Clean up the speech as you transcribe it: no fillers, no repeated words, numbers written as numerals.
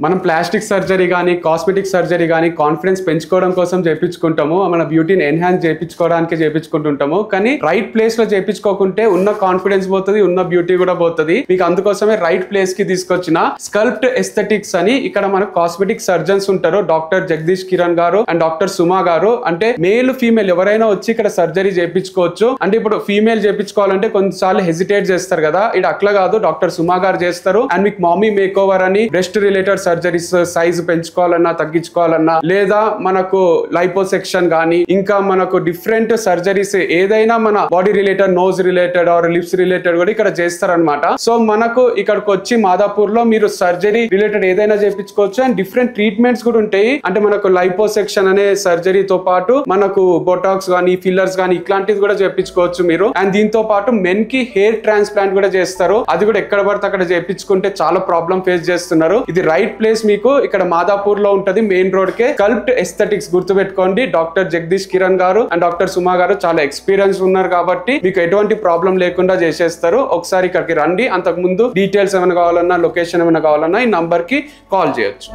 మనం plastic surgery కానీ cosmetic surgery కానీ కాన్ఫిడెన్స్ పెంచుకోవడం కోసం చేయించుకుంటాము, మన బ్యూటీని ఎన్హాన్స్ చేయించుకోవడానికి చేయించుకుంటుంటాము. కానీ రైట్ ప్లేస్ లో చేయించుకోకుంటే ఉన్న కాన్ఫిడెన్స్ పోతుంది, ఉన్న బ్యూటీ కూడా పోతుంది. మీకు అందుకోసమే రైట్ ప్లేస్ కి తీసుకొచ్చిన స్కల్ప్ట్ ఎస్థెటిక్స్ అని ఇక్కడ మన కాస్మెటిక్ సర్జన్స్ ఉంటారు, డాక్టర్ జగదీష్ కిరణ్ గారు అండ్ డాక్టర్ సుమా గారు. అంటే మేల్ ఫీమేల్ ఎవరైనా వచ్చి ఇక్కడ సర్జరీ చేయించుకోవచ్చు. అంటే ఇప్పుడు ఫీమేల్ చేయించుకోవాలంటే కొన్నిసార్లు హెసిటేట్ చేస్తారు కదా, ఇది అట్లా కాదు, డాక్టర్ సుమా గారు చేస్తారు. అండ్ మీకు మామీ మేక్ ఓవర్ అని బ్రెస్ట్ రిలేటెడ్ సర్జరీస్, సైజ్ పెంచుకోవాలన్నా తగ్గించుకోవాలన్నా, లేదా మనకు లైపోసెక్షన్ గానీ, ఇంకా మనకు డిఫరెంట్ సర్జరీస్ ఏదైనా మన body related, nose related are lips related కూడా ఇక్కడ చేస్తారనమాట. సో మనకు ఇక్కడికి వచ్చి మాదాపూర్ లో మీరు సర్జరీ రిలేటెడ్ ఏదైనా చేయించుకోవచ్చు. అండ్ డిఫరెంట్ ట్రీట్మెంట్స్ కూడా ఉంటాయి. అంటే మనకు లైపోసెక్షన్ అనే సర్జరీతో పాటు మనకు బొటాక్స్ గానీ, ఫిల్లర్స్ గానీ ఇట్లాంటిది కూడా చేయించుకోవచ్చు మీరు. అండ్ దీంతో పాటు మెన్ కి హెయిర్ ట్రాన్స్ప్లాంట్ కూడా చేస్తారు. అది కూడా ఎక్కడ పడితే అక్కడ చేయించుకుంటే చాలా ప్రాబ్లం ఫేస్ చేస్తున్నారు. ఇది రైట్ ప్లేస్ మీకు ఇక్కడ మాదాపూర్ లో ఉంటది, మెయిన్ రోడ్ కే. స్కల్ప్ట్ ఎస్థెటిక్స్ గుర్తుపెట్టుకోండి. డాక్టర్ జగదీష్ కిరణ్ గారు అండ్ డాక్టర్ సుమా గారు చాలా ఎక్స్పీరియన్స్ ఉన్నారు కాబట్టి మీకు ఎటువంటి ప్రాబ్లం లేకుండా చేసేస్తారు. ఒకసారి ఇక్కడికి రండి. అంతకు ముందు డీటెయిల్స్ ఏమైనా కావాలన్నా, లొకేషన్ ఏమైనా కావాలన్నా ఈ నంబర్ కి కాల్ చేయొచ్చు.